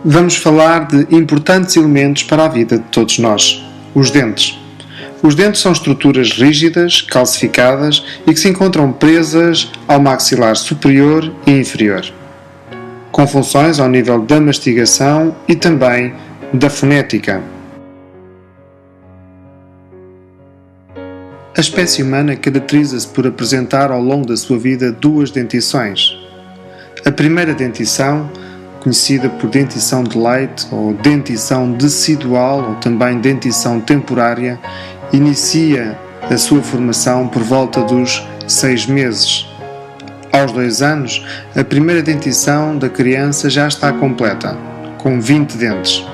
Vamos falar de importantes elementos para a vida de todos nós: os dentes. Os dentes são estruturas rígidas, calcificadas e que se encontram presas ao maxilar superior e inferior, com funções ao nível da mastigação e também da fonética. A espécie humana caracteriza-se por apresentar ao longo da sua vida duas dentições. A primeira dentição, conhecida por dentição de leite ou dentição decidual ou também dentição temporária, inicia a sua formação por volta dos 6 meses. Aos 2 anos, a primeira dentição da criança já está completa, com 20 dentes.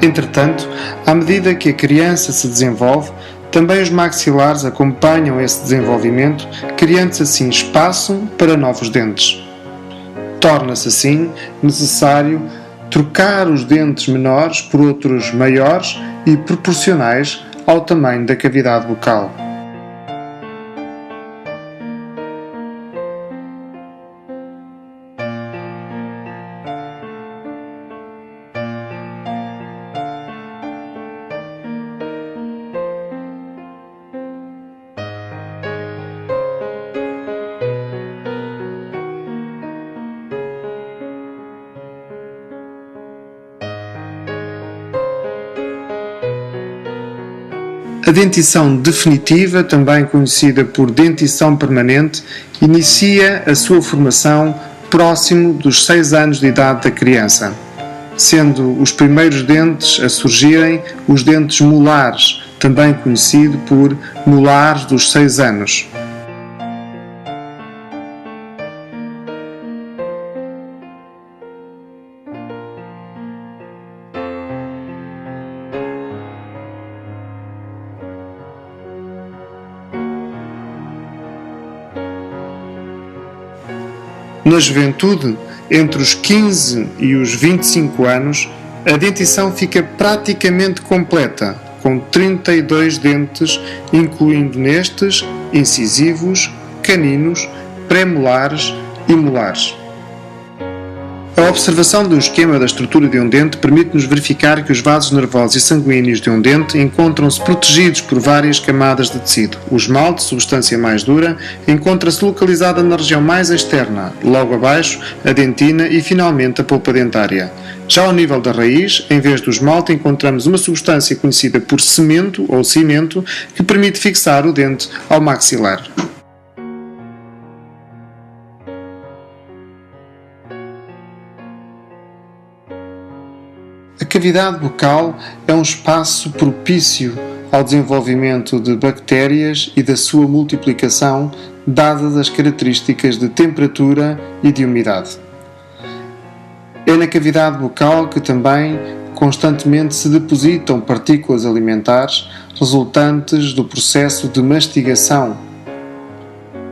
Entretanto, à medida que a criança se desenvolve, também os maxilares acompanham esse desenvolvimento, criando-se assim espaço para novos dentes. Torna-se assim necessário trocar os dentes menores por outros maiores e proporcionais ao tamanho da cavidade bucal. A dentição definitiva, também conhecida por dentição permanente, inicia a sua formação próximo dos 6 anos de idade da criança, sendo os primeiros dentes a surgirem os dentes molares, também conhecido por molares dos 6 anos. Na juventude, entre os 15 e os 25 anos, a dentição fica praticamente completa, com 32 dentes, incluindo nestes incisivos, caninos, pré-molares e molares. A observação do esquema da estrutura de um dente permite-nos verificar que os vasos nervosos e sanguíneos de um dente encontram-se protegidos por várias camadas de tecido. O esmalte, substância mais dura, encontra-se localizada na região mais externa, logo abaixo, a dentina e finalmente a polpa dentária. Já ao nível da raiz, em vez do esmalte, encontramos uma substância conhecida por cemento ou cimento que permite fixar o dente ao maxilar. A cavidade bucal é um espaço propício ao desenvolvimento de bactérias e da sua multiplicação, dadas as características de temperatura e de umidade. É na cavidade bucal que também constantemente se depositam partículas alimentares resultantes do processo de mastigação.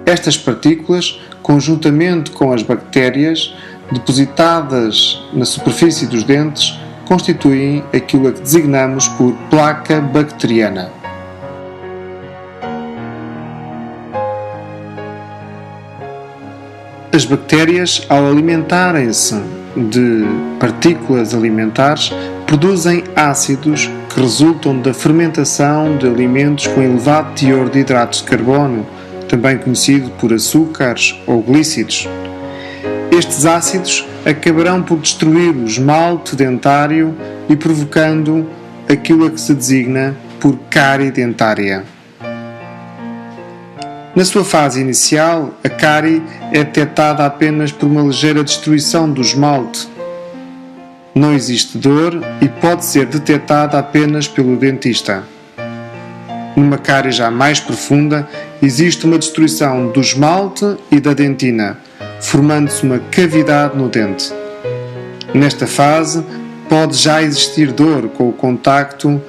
Estas partículas, conjuntamente com as bactérias depositadas na superfície dos dentes, constituem aquilo a que designamos por placa bacteriana. As bactérias, ao alimentarem-se de partículas alimentares, produzem ácidos que resultam da fermentação de alimentos com elevado teor de hidratos de carbono, também conhecido por açúcares ou glícidos. Estes ácidos acabarão por destruir o esmalte dentário e provocando aquilo a que se designa por cárie dentária. Na sua fase inicial, a cárie é detectada apenas por uma ligeira destruição do esmalte. Não existe dor e pode ser detectada apenas pelo dentista. Numa cárie já mais profunda, existe uma destruição do esmalte e da dentina, formando-se uma cavidade no dente. Nesta fase, pode já existir dor com o contacto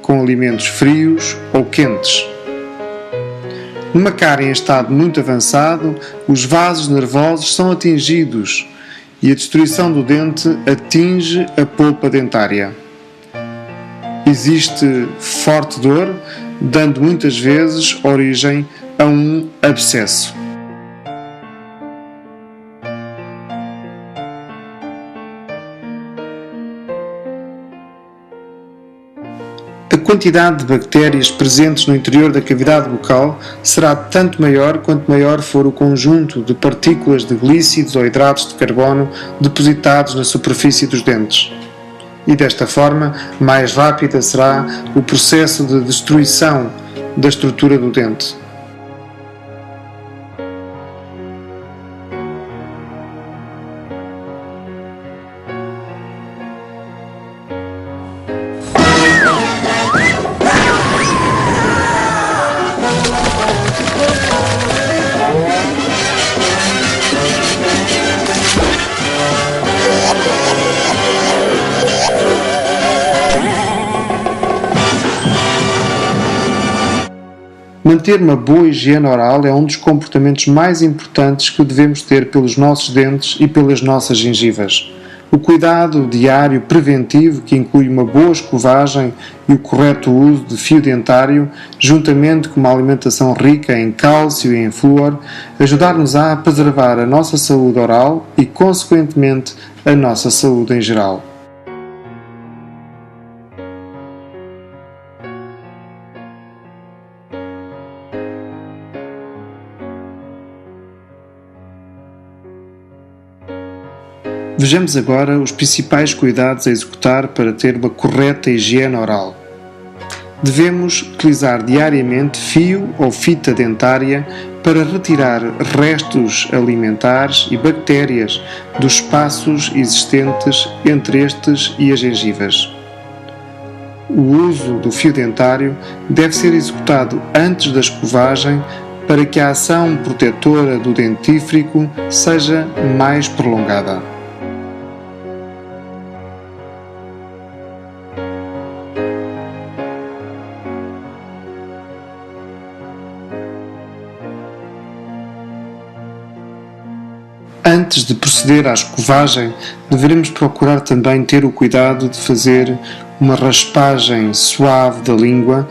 com alimentos frios ou quentes. Numa cárie em estado muito avançado, os vasos nervosos são atingidos e a destruição do dente atinge a polpa dentária. existe forte dor, dando muitas vezes origem a um abscesso. A quantidade de bactérias presentes no interior da cavidade bucal será tanto maior quanto maior for o conjunto de partículas de glícidos ou hidratos de carbono depositados na superfície dos dentes. E desta forma, mais rápida será o processo de destruição da estrutura do dente. Manter uma boa higiene oral é um dos comportamentos mais importantes que devemos ter pelos nossos dentes e pelas nossas gengivas. O cuidado diário preventivo, que inclui uma boa escovagem e o correto uso de fio dentário, juntamente com uma alimentação rica em cálcio e em flúor, ajudar-nos a preservar a nossa saúde oral e, consequentemente, a nossa saúde em geral. Vejamos agora os principais cuidados a executar para ter uma correta higiene oral. Devemos utilizar diariamente fio ou fita dentária para retirar restos alimentares e bactérias dos espaços existentes entre estes e as gengivas. O uso do fio dentário deve ser executado antes da escovagem para que a ação protetora do dentífrico seja mais prolongada. Antes de proceder à escovagem, devemos procurar também ter o cuidado de fazer uma raspagem suave da língua,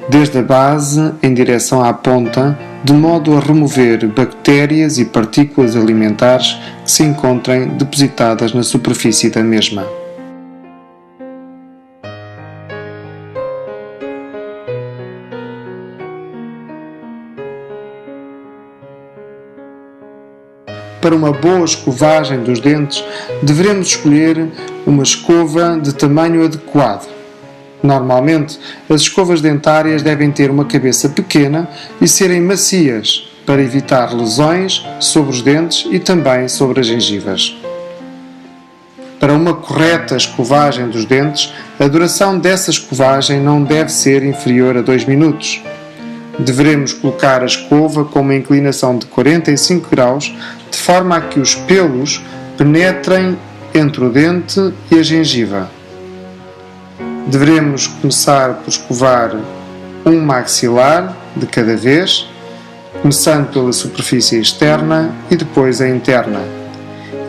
desde a base em direção à ponta, de modo a remover bactérias e partículas alimentares que se encontrem depositadas na superfície da mesma. Para uma boa escovagem dos dentes, devemos escolher uma escova de tamanho adequado. Normalmente, as escovas dentárias devem ter uma cabeça pequena e serem macias, para evitar lesões sobre os dentes e também sobre as gengivas. Para uma correta escovagem dos dentes, a duração dessa escovagem não deve ser inferior a 2 minutos. Deveremos colocar a escova com uma inclinação de 45 graus, de forma a que os pelos penetrem entre o dente e a gengiva. Devemos começar por escovar um maxilar de cada vez, começando pela superfície externa e depois a interna,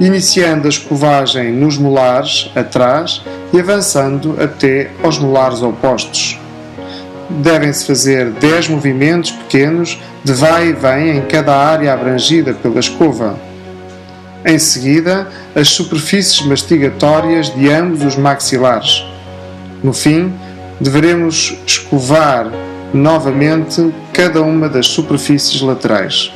iniciando a escovagem nos molares atrás e avançando até aos molares opostos. Devem-se fazer 10 movimentos pequenos de vai e vem em cada área abrangida pela escova. Em seguida, as superfícies mastigatórias de ambos os maxilares. No fim, deveremos escovar novamente cada uma das superfícies laterais.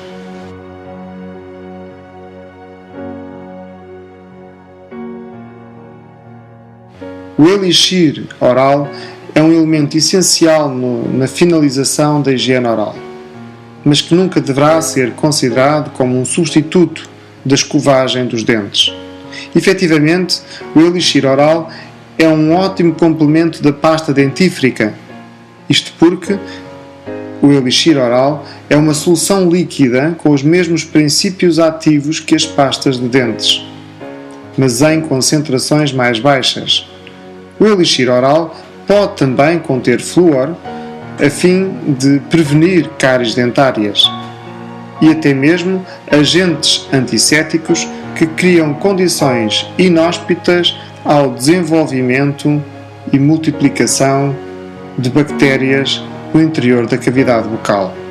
O elixir oral é um elemento essencial na finalização da higiene oral, mas que nunca deverá ser considerado como um substituto da escovagem dos dentes. Efetivamente, o elixir oral é um ótimo complemento da pasta dentífrica, isto porque o elixir oral é uma solução líquida com os mesmos princípios ativos que as pastas de dentes, mas em concentrações mais baixas. O elixir oral pode também conter flúor, a fim de prevenir cáries dentárias, e até mesmo agentes antissépticos que criam condições inóspitas ao desenvolvimento e multiplicação de bactérias no interior da cavidade bucal.